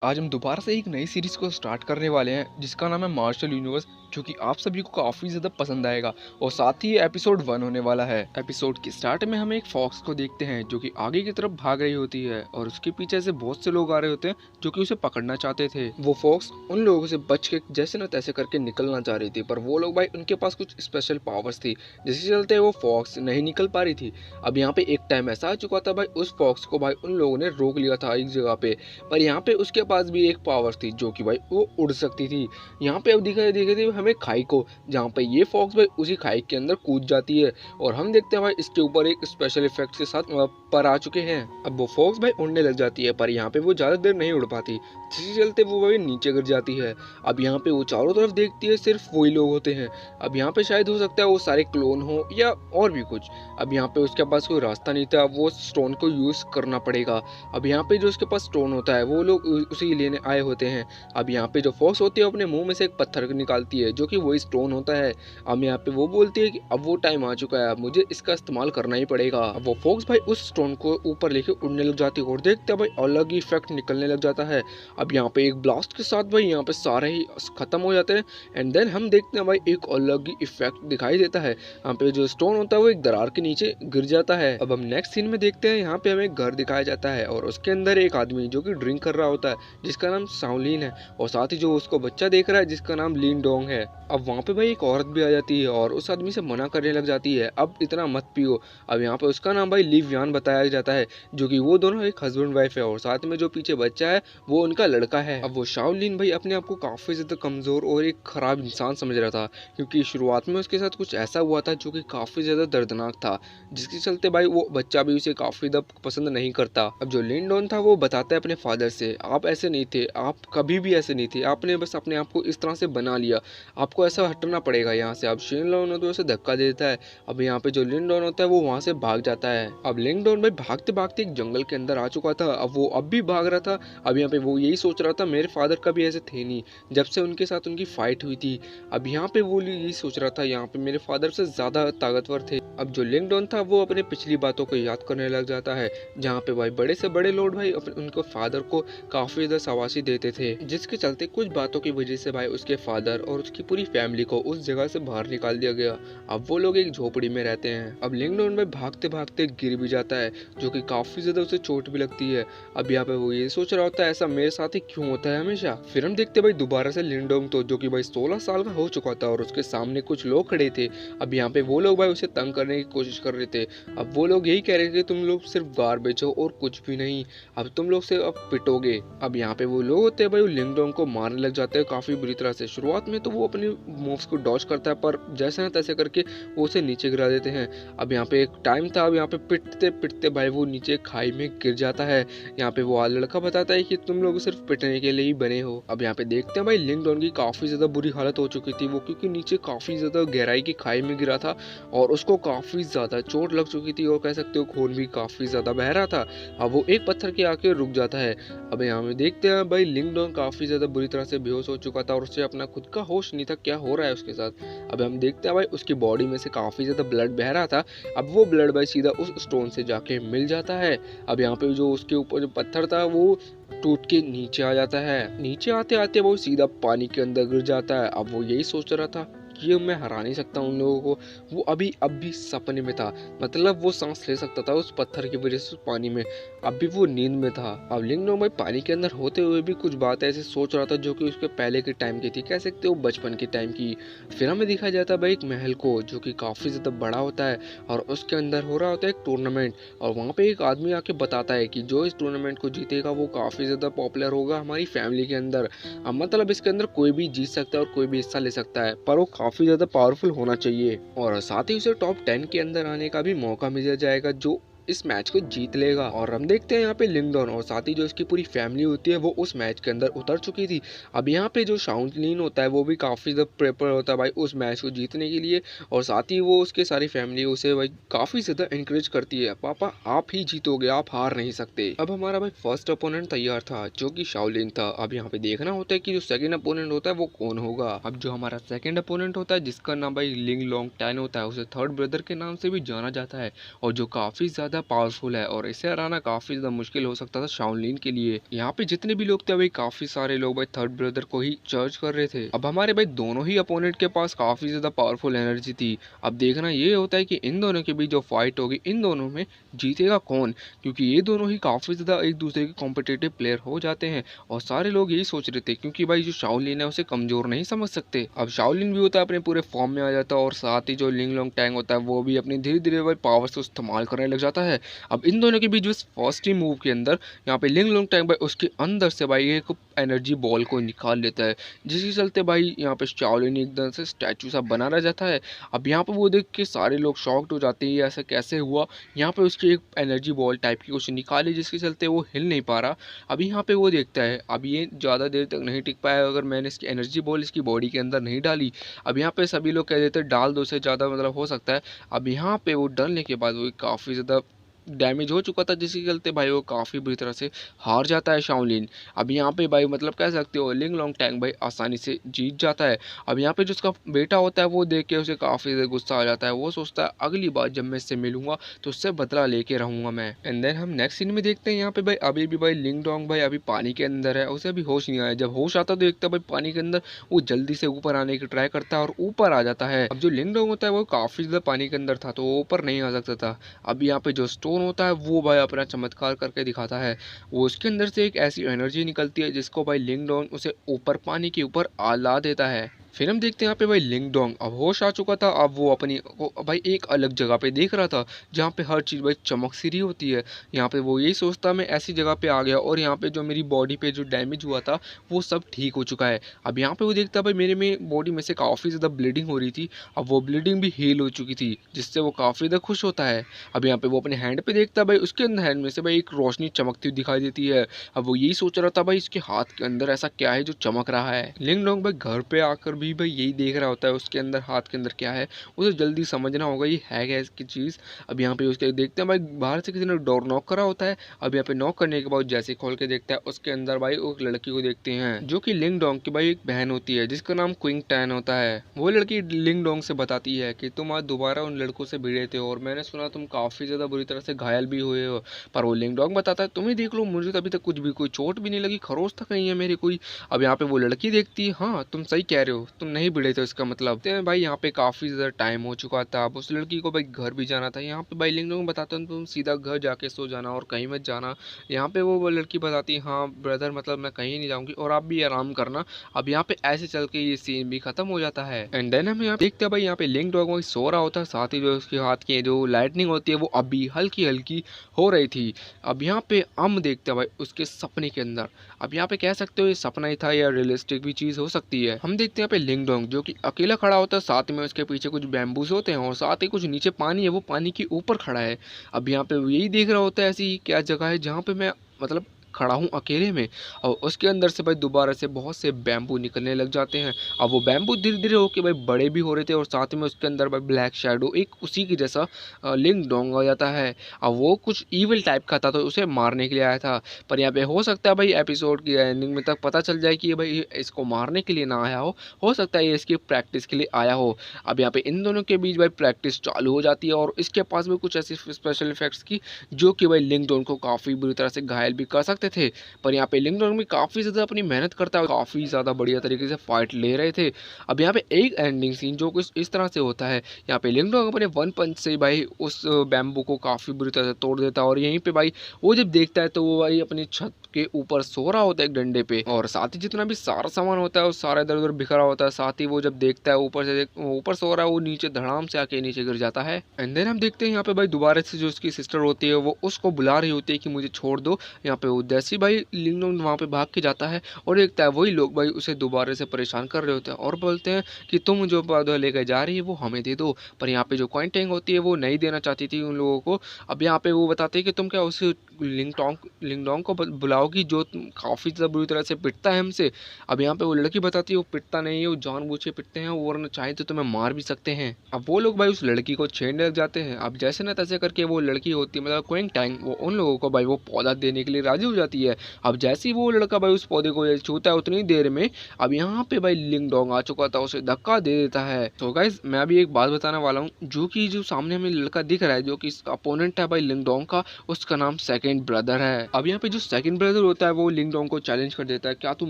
आज हम दोबारा से एक नई सीरीज को स्टार्ट करने वाले हैं जिसका नाम है मार्शल यूनिवर्स, जो कि आप सभी को काफ़ी ज़्यादा पसंद आएगा। और साथ ही ये एपिसोड 1 होने वाला है। एपिसोड के स्टार्ट में हम एक फॉक्स को देखते हैं जो कि आगे की तरफ भाग रही होती है और उसके पीछे से बहुत से लोग आ रहे होते हैं जो कि उसे पकड़ना चाहते थे। वो फॉक्स उन लोगों से बच के जैसे न तैसे करके निकलना चाह रही थी, पर वो लोग भाई उनके पास कुछ स्पेशल पावर्स थी जिसके चलते वो फॉक्स नहीं निकल पा रही थी। अब यहाँ पे एक टाइम ऐसा आ चुका था भाई, उस फॉक्स को भाई उन लोगों ने रोक लिया था एक जगह पे। पर यहाँ पे उसके पास भी एक पावर थी जो कि भाई वो उड़ सकती थी। यहाँ पे अब दिखाई दिखाई थी हमें खाई को, जहाँ पे ये फॉक्स भाई उसी खाई के अंदर कूद जाती है। और हम देखते हैं भाई इसके ऊपर एक स्पेशल इफेक्ट के साथ पर आ चुके हैं। अब वो फॉक्स भाई उड़ने लग जाती है, पर यहाँ पे वो ज्यादा देर नहीं उड़ पाती, जिसके चलते वो भाई नीचे गिर जाती है। अब यहाँ पे वो चारों तरफ देखती है, सिर्फ वही लोग होते हैं। अब यहाँ पे शायद हो सकता है वो सारे क्लोन हो या और भी कुछ। अब यहाँ पे उसके पास कोई रास्ता नहीं था, वो स्टोन को यूज करना पड़ेगा। अब यहाँ पे जो उसके पास स्टोन होता है वो लोग उसी लेने आए होते हैं। अब यहाँ पे जो फॉक्स होती है अपने मुंह में से एक पत्थर निकालती है जो कि वही स्टोन होता है। अब यहाँ पे वो बोलती है कि अब वो टाइम आ चुका है, अब मुझे इसका इस्तेमाल करना ही पड़ेगा। अब वो फॉक्स भाई उस स्टोन को ऊपर लेके उड़ने लग जाती है और देखते हैं भाई अलग ही इफेक्ट निकलने लग जाता है। अब यहाँ पे एक ब्लास्ट के साथ भाई यहाँ पे सारे ही खत्म हो जाते हैं। एंड देन हम देखते हैं भाई एक अलग ही इफेक्ट दिखाई देता है। यहाँ पे जो स्टोन होता है वो एक दरार के नीचे गिर जाता है। अब हम नेक्स्ट सीन में देखते हैं, यहाँ पे हमें एक घर दिखाया जाता है और उसके अंदर एक आदमी जो कि ड्रिंक कर रहा होता है जिसका नाम शाओलिन है, और साथ ही जो उसको बच्चा देख रहा है जिसका नाम लिन डोंग है। अब वहाँ पे भाई एक औरत भी आ जाती है और उस आदमी से मना करने लग जाती है, अब इतना मत पियो। अब यहाँ पे उसका नाम भाई लिव यान बताया जाता है, जो कि वो दोनों एक हस्बैंड वाइफ है और साथ में जो पीछे बच्चा है वो उनका लड़का है। अब वो शाओलिन भाई अपने आप को काफी ज्यादा कमजोर और एक खराब इंसान समझ रहा था, क्योंकि शुरुआत में उसके साथ कुछ ऐसा हुआ था जो कि काफी ज्यादा दर्दनाक था, जिसके चलते भाई वो बच्चा भी उसे काफी ज्यादा पसंद नहीं करता। अब जो लिन डोन था वो बताता है अपने फादर से, आप ऐसे नहीं थे, आप कभी भी ऐसे नहीं थे, आपने बस अपने आप को इस तरह से बना लिया, आपको ऐसा हटना पड़ेगा यहाँ से। अब शेन लोन तो उसे धक्का दे देता है। अब यहाँ पे जो लिन डोन होता है वो वहाँ से भाग जाता है। अब लिन डोन भाई भागते भागते एक जंगल के अंदर आ चुका था, अब वो अब भी भाग रहा था। अब यहाँ पे वो यही सोच रहा था मेरे फादर कभी ऐसे थे नहीं जब से उनके साथ उनकी फाइट हुई थी। अब यहाँ पे वो यही सोच रहा था यहाँ पे मेरे फादर से ज्यादा ताकतवर थे। अब जो लिंग डॉन था वो अपने पिछली बातों को याद करने लग जाता है, जहाँ पे भाई बड़े से बड़े लोग भाई अपने उनको फादर को काफी ज्यादा शाबाशी देते थे, जिसके चलते कुछ बातों की वजह से भाई उसके फादर और उसकी पूरी फैमिली को उस जगह से बाहर निकाल दिया गया। अब वो लोग एक झोपड़ी में रहते हैं। अब लिंग डॉन भाई भागते भागते गिर भी जाता है, जो कि काफी ज्यादा उसे चोट भी लगती है। अब यहाँ पे वो ये सोच रहा होता है ऐसा मेरे साथ ही क्यों होता है हमेशा। फिर हम देखते भाई दोबारा से लिंडोंग तो, जो कि भाई 16 साल का हो चुका था और उसके सामने कुछ लोग खड़े थे। अब यहाँ पे वो लोग भाई उसे तंग करने की कोशिश कर रहे थे। अब वो लोग यही कह रहे थे कि तुम लोग सिर्फ गार्बेज हो और कुछ भी नहीं, अब तुम लोग से अब पिटोगे। अब यहाँ पे वो लोग होते हैं भाई लिंगडोंग को मारने लग जाते हैं काफी बुरी तरह से। शुरुआत में तो वो अपनी मूव्स को डॉज करता है, पर जैसे न तैसे करके वो उसे नीचे गिरा देते हैं। अब यहाँ पे एक टाइम था, अब यहाँ पे पिटते पिटते भाई वो नीचे खाई में गिर जाता है। यहाँ पे वो लड़का बताता है कि तुम लोग सिर्फ पिटने के लिए ही बने हो। अब यहाँ पे देखते हैं भाई लिंगडोन की काफी ज्यादा बुरी हालत हो चुकी थी, वो क्योंकि नीचे काफी ज्यादा गहराई की खाई में गिरा था और उसको काफी ज्यादा चोट लग चुकी थी और कह सकते हो खून भी काफी ज्यादा बह रहा था। अब वो एक पत्थर के आके रुक जाता है। अब यहाँ पे देखते हैं भाई लिंगडोन काफी ज्यादा बुरी तरह से बेहोश हो चुका था और उसे अपना खुद का होश नहीं था क्या हो रहा है उसके साथ। अब हम देखते हैं भाई उसकी बॉडी में से काफी ज्यादा ब्लड बह रहा था। अब वो ब्लड भाई सीधा उस स्टोन से जाके मिल जाता है। अब यहाँ पे जो उसके ऊपर जो पत्थर था वो टूट के नीचे आ जाता है। नीचे आते आते वो सीधा पानी के अंदर गिर जाता है। अब वो यही सोच रहा था कि मैं हरा नहीं सकता उन लोगों को, वो अभी अब भी सपने में था, मतलब वो सांस ले सकता था उस पत्थर की वजह से पानी में, अब भी वो नींद में था। अब लिंगडोंग भाई पानी के अंदर होते हुए भी कुछ बात ऐसे सोच रहा था जो कि उसके पहले के टाइम की थी, कह सकते हो बचपन के टाइम की। फिर हमें दिखाया जाता है भाई एक महल को जो कि काफी ज्यादा बड़ा होता है और उसके अंदर हो रहा होता है एक टूर्नामेंट, और वहाँ पे एक आदमी आके बताता है कि जो इस टूर्नामेंट को जीतेगा वो काफी ज्यादा पॉपुलर होगा हमारी फैमिली के अंदर। अब मतलब इसके अंदर कोई भी जीत सकता है और कोई भी हिस्सा ले सकता है, पर वो काफी ज्यादा पावरफुल होना चाहिए और साथ ही उसे टॉप 10 के अंदर आने का भी मौका मिल जाएगा जो इस मैच को जीत लेगा। और हम देखते हैं यहाँ पे लिंगडोन और साथ ही जो इसकी पूरी फैमिली होती है वो उस मैच के अंदर उतर चुकी थी। अब यहाँ पे जो शाओलिन होता है वो भी काफी ज्यादा प्रेपर होता है भाई उस मैच को जीतने के लिए, और साथ ही वो उसके सारी फैमिली उसे भाई काफी ज्यादा इंकरेज करती है, पापा आप ही जीतोगे, आप हार नहीं सकते। अब हमारा भाई फर्स्ट अपोनेंट तैयार था जो कि शाओलिन था। अब यहाँ पे देखना होता है कि जो सेकंड अपोनेंट होता है वो कौन होगा। अब जो हमारा सेकंड अपोनेंट होता है जिसका नाम भाई लिंग लॉन्ग टैन होता है, उसे थर्ड ब्रदर के नाम से भी जाना जाता है और जो काफी ज्यादा ज़्यादा पावरफुल है और इसे हराना काफ़ी ज़्यादा मुश्किल हो सकता था शाओलिन के लिए। यहाँ पे जितने भी लोग थे भाई काफ़ी सारे लोग भाई थर्ड ब्रदर को ही चर्च कर रहे थे। अब हमारे भाई दोनों ही अपोनेंट के पास काफ़ी ज़्यादा पावरफुल एनर्जी थी। अब देखना ये होता है कि इन दोनों के बीच जो फाइट होगी इन दोनों में जीतेगा कौन, क्योंकि ये दोनों ही काफ़ी ज़्यादा एक दूसरे के कॉम्पिटिटिव प्लेयर हो जाते हैं और सारे लोग यही सोच रहे थे, क्योंकि भाई जो शाओलिन है उसे कमज़ोर नहीं समझ सकते। अब शाओलिन भी होता है अपने पूरे फॉर्म में आ जाता है और साथ ही जो लिंग लोंग टैंग होता है वो भी अपनी धीरे धीरे भाई पावर्स को इस्तेमाल करने लग जाता है। अब इन दोनों के बीच जो फर्स्ट ही मूव के अंदर यहाँ पे लिंग लोंग टैंग भाई उसके अंदर से भाई एक एनर्जी बॉल को निकाल लेता है, जिसके चलते भाई यहाँ पे शाओलिन एकदम से स्टैचू सा बना रह जाता है। अब यहाँ पे वो देख के सारे लोग शॉक्ड हो जाते हैं, ऐसा कैसे हुआ। यहाँ पे उसकी एक एनर्जी बॉल टाइप की कुछ निकाली जिसके चलते वो हिल नहीं पा रहा। अब यहाँ पे वो देखता है अब ये ज़्यादा देर तक नहीं टिक पाया अगर मैंने इसकी एनर्जी बॉल इसकी बॉडी के अंदर नहीं डाली। अब यहाँ पे सभी लोग कह देते हैं डाल दो से ज़्यादा मतलब हो सकता है। अब यहाँ पे वो डालने के बाद वो काफ़ी ज़्यादा डैमेज हो चुका था, जिसके चलते भाई वो काफ़ी बुरी तरह से हार जाता है शाओलिन। अब यहाँ पे भाई मतलब कह सकते हो लिंग लोंग टैंग भाई आसानी से जीत जाता है। अब यहाँ पे जो उसका बेटा होता है वो देख के उसे काफ़ी ज़्यादा गुस्सा आ जाता है। वो सोचता है अगली बार जब मैं इससे मिलूंगा तो उससे बदला लेके रहूंगा मैं। एंड देन हम नेक्स्ट सीन में देखते हैं यहाँ पे भाई अभी भी भाई लिंग डोंग भाई अभी पानी के अंदर है, उसे अभी होश नहीं आया। जब होश आता तो देखता है भाई पानी के अंदर वो जल्दी से ऊपर आने की ट्राई करता है और ऊपर आ जाता है। अब जो लिंग डोंग होता है वो काफ़ी ज़्यादा पानी के अंदर था तो वो ऊपर नहीं आ सकता था। अब यहाँ पे जो स्टोन होता है वो भाई अपना चमत्कार करके दिखाता है। वो उसके अंदर से एक ऐसी एनर्जी निकलती है जिसको भाई लिंग डोंग उसे ऊपर पानी के ऊपर आला देता है। फिर हम देखते हैं यहाँ पे भाई लिंग डोंग अब होश आ चुका था। अब वो अपनी को भाई एक अलग जगह पे देख रहा था जहाँ पे हर चीज़ भाई चमक सी रही होती है। यहाँ पे वो यही सोचता मैं ऐसी जगह पे आ गया और यहाँ पे जो मेरी बॉडी पे जो डैमेज हुआ था वो सब ठीक हो चुका है। अब यहाँ पे वो देखता भाई मेरे में बॉडी में से काफ़ी ज़्यादा ब्लीडिंग हो रही थी, अब वो ब्लीडिंग भी हील हो चुकी थी जिससे वो काफ़ी ज़्यादा खुश होता है। अब यहाँ पे वो अपने हैंड पे देखता भाई उसके अंदर हैंड में से भाई एक रोशनी चमकती हुई दिखाई देती है। अब वो यही सोच रहा था भाई इसके हाथ के अंदर ऐसा क्या है जो चमक रहा है। लिंग डोंग भाई घर पे आकर भी भाई यही देख रहा होता है उसके अंदर हाथ के अंदर क्या है, उसे जल्दी समझना होगा ये है क्या इसकी चीज़। अब यहाँ पे उसके देखते हैं भाई बाहर से किसी ने डोर नॉक करा होता है। अब यहाँ पे नॉक करने के बाद जैसे खोल के देखता है उसके अंदर भाई एक लड़की को देखते हैं जो कि लिंग डोंग की भाई एक बहन होती है जिसका नाम क्विंग टैन होता है। वो लड़की लिंग डोंग से बताती है कि तुम आज दोबारा उन लड़कों से भिड़े थे और मैंने सुना तुम काफ़ी ज़्यादा बुरी तरह से घायल भी हुए हो। पर वो लिंग डोंग बताता है तुम ही देख लो मुझे तो अभी तक कुछ भी कोई चोट भी नहीं लगी, खरोच तक नहीं है मेरी कोई। अब यहाँ पे वो लड़की देखती है हाँ तुम सही कह रहे हो तुम नहीं भिड़े थे इसका मतलब भाई यहाँ पे काफ़ी ज़्यादा टाइम हो चुका था। अब उस लड़की को भाई घर भी जाना था। यहाँ पे भाई लिंग डोंग बताते हैं तुम सीधा घर जाके सो जाना और कहीं मत जाना। यहाँ पे वो लड़की बताती है हाँ ब्रदर मतलब मैं कहीं नहीं जाऊँगी और आप भी आराम करना। अब यहाँ पे ऐसे चल के ये सीन भी खत्म हो जाता है। एंड देन हम यहाँ देखते हैं भाई यहाँ पे लिंग डोंग वही सो रहा होता है, साथ ही जो उसके हाथ की जो लाइटनिंग होती है वो अभी हल्की हल्की हो रही थी। अब यहाँ पे हम देखते हैं भाई उसके सपने के अंदर, अब यहाँ पे कह सकते हो ये सपना ही था या रियलिस्टिक भी चीज़ हो सकती है। हम देखते हैं यहाँ पे लिंग डोंग जो कि अकेला खड़ा होता है, साथ में उसके पीछे कुछ बैम्बूस होते हैं और साथ ही कुछ नीचे पानी है वो पानी के ऊपर खड़ा है। अब यहाँ पे वो यही देख रहा होता है ऐसी क्या जगह है जहाँ पे मैं मतलब खड़ा हूँ अकेले में। और उसके अंदर से भाई दोबारा से बहुत से बैम्बू निकलने लग जाते हैं। अब वो बैम्बू धीरे धीरे होके भाई बड़े भी हो रहे थे और साथ में उसके अंदर भाई ब्लैक शैडो एक उसी की जैसा लिंग डोंग आ जाता है। अब वो कुछ ईविल टाइप का था तो उसे मारने के लिए आया था। पर यहाँ पे हो सकता है भाई एपिसोड की एंडिंग में तक पता चल जाए कि ये भाई इसको मारने के लिए ना आया हो सकता है ये इसकी प्रैक्टिस के लिए आया हो। अब यहाँ पे इन दोनों के बीच भाई प्रैक्टिस चालू हो जाती है और इसके पास भी कुछ ऐसे स्पेशल इफेक्ट्स की जो कि भाई लिंग डोंग को काफ़ी बुरी तरह से घायल भी कर सकते थे। पर यहाँ पे लिंग डोंग भी काफ़ी ज़्यादा अपनी मेहनत करता है, काफ़ी ज़्यादा बढ़िया तरीके से फाइट ले रहे थे। अब यहाँ पे एक एंडिंग सीन जो कुछ इस तरह से होता है, यहाँ पे लिंग डोंग अपने वन पंच से भाई उस बैम्बू को काफ़ी बुरी तरह से तोड़ देता है और यहीं पे भाई वो जब देखता है तो वो भाई अपनी छत के ऊपर सो रहा होता है एक डंडे पे और साथ ही जितना भी सारा सामान होता है वो सारा इधर उधर बिखरा होता है। साथ ही वो जब देखता है ऊपर से ऊपर सो रहा है वो नीचे धड़ाम से आके नीचे गिर जाता है। एंड देन हम देखते हैं यहाँ पे भाई दोबारा से जो उसकी सिस्टर होती है वो उसको बुला रही होती है कि मुझे छोड़ दो। यहाँ पे वो जैसे भाई लिंग डोंग वहाँ पे भाग के जाता है और देखता है वही लोग भाई उसे दोबारा से परेशान कर रहे होते हैं और बोलते हैं कि तुम जो पौधा लेकर जा रही है वो हमें दे दो। पर यहाँ पे जो कॉइन टैंग होती है वो नहीं देना चाहती थी उन लोगों को। अब यहाँ पे वो बताते हैं कि तुम क्या उस लिंगडोंग को बुलाओगी जो काफ़ी ज़्यादा बुरी तरह से पिटता है हमसे। अब यहाँ पे वो लड़की बताती है वो पिटता नहीं है, वो जानबूझ के पिटते हैं, वरना चाहे तो तुम्हें मार भी सकते हैं। अब वो लोग भाई उस लड़की को छेड़ने लग जाते हैं। अब जैसे ना तैसे करके वो लड़की होती है मतलब क्विंग टैंग, वो उन लोगों को भाई वो पौधा देने के लिए राजी हो जाती है। अब जैसे ही वो लड़का भाई उस पौधे को छूता है उतनी देर में अब यहाँ पे भाई लिंगडोंग आ चुका था, उसे धक्का दे देता है। तो गाइस मैं अभी एक बात बताने वाला हूँ, जो सामने हमें लड़का दिख रहा है जो कि अपोनेंट है भाई लिंगडोंग का, उसका नाम सेकंड ब्रदर है। अब यहाँ पे जो सेकंड ब्रदर होता है वो लिंगडोंग को चैलेंज कर देता है, क्या तुम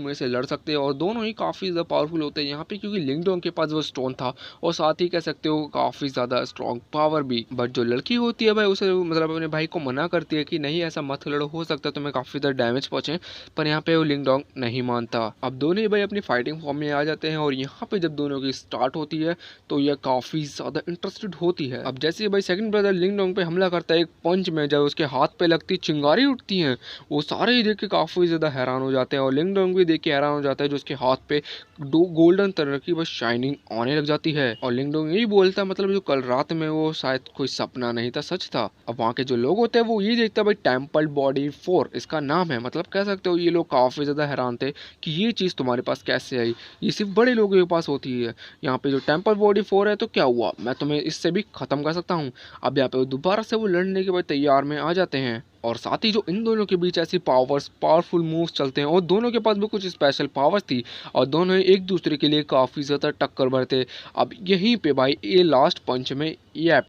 मेरे से लड़ सकते हो? और दोनों ही काफी ज्यादा पावरफुल होते हैं यहाँ पे, क्योंकि लिंगडोंग के पास वो स्टोन था और साथ ही कह सकते हो काफी ज्यादा स्ट्रॉन्ग पावर भी। बट जो लड़की होती है भाई उसे मतलब अपने भाई को मना करती है कि नहीं ऐसा मत लड़ो, हो सकता है तुम्हें काफी ज्यादा डैमेज पहुंचे, पर यहाँ पे वो लिंगडोंग नहीं मानता। अब दोनों ही भाई अपनी फाइटिंग फॉर्म में आ जाते हैं और यहाँ पे जब दोनों की स्टार्ट होती है तो यह काफी ज्यादा इंटरेस्टेड होती है। अब जैसे ही भाई सेकंड ब्रदर लिंगडोंग पे हमला करता है एक पंच में, जब उसके हाथ पे लगती चिंगारी उठती है, वो सारे ही देख के काफी ज्यादा हैरान हो जाते हैं और लिंगडोंग भी देख के हैरान हो जाता है, जो उसके हाथ पे दो गोल्डन तरह की बस शाइनिंग आने लग जाती है। और लिंगडोंग यही बोलता है मतलब जो कल रात में वो शायद कोई सपना नहीं था, सच था। अब वहाँ के जो लोग होते हैं वो ये देखते हैं भाई टेम्पल बॉडी 4 इसका नाम है, मतलब कह सकते हो ये लोग काफी ज्यादा हैरान थे कि ये चीज तुम्हारे पास कैसे आई, ये सिर्फ बड़े लोगों के पास होती है। यहाँ पे जो टेम्पल बॉडी 4 है तो क्या हुआ, मैं तुम्हें इससे भी खत्म कर सकता हूँ। अब यहाँ पे वो दोबारा से वो लड़ने के बाद तैयार में आ जाते हैं और साथ ही जो इन दोनों के बीच ऐसी पावरफुल मूव्स चलते हैं और दोनों के पास भी कुछ स्पेशल पावर्स थी और दोनों एक दूसरे के लिए काफ़ी ज़्यादा टक्कर भरते। अब यहीं पे भाई ये लास्ट पंच में ये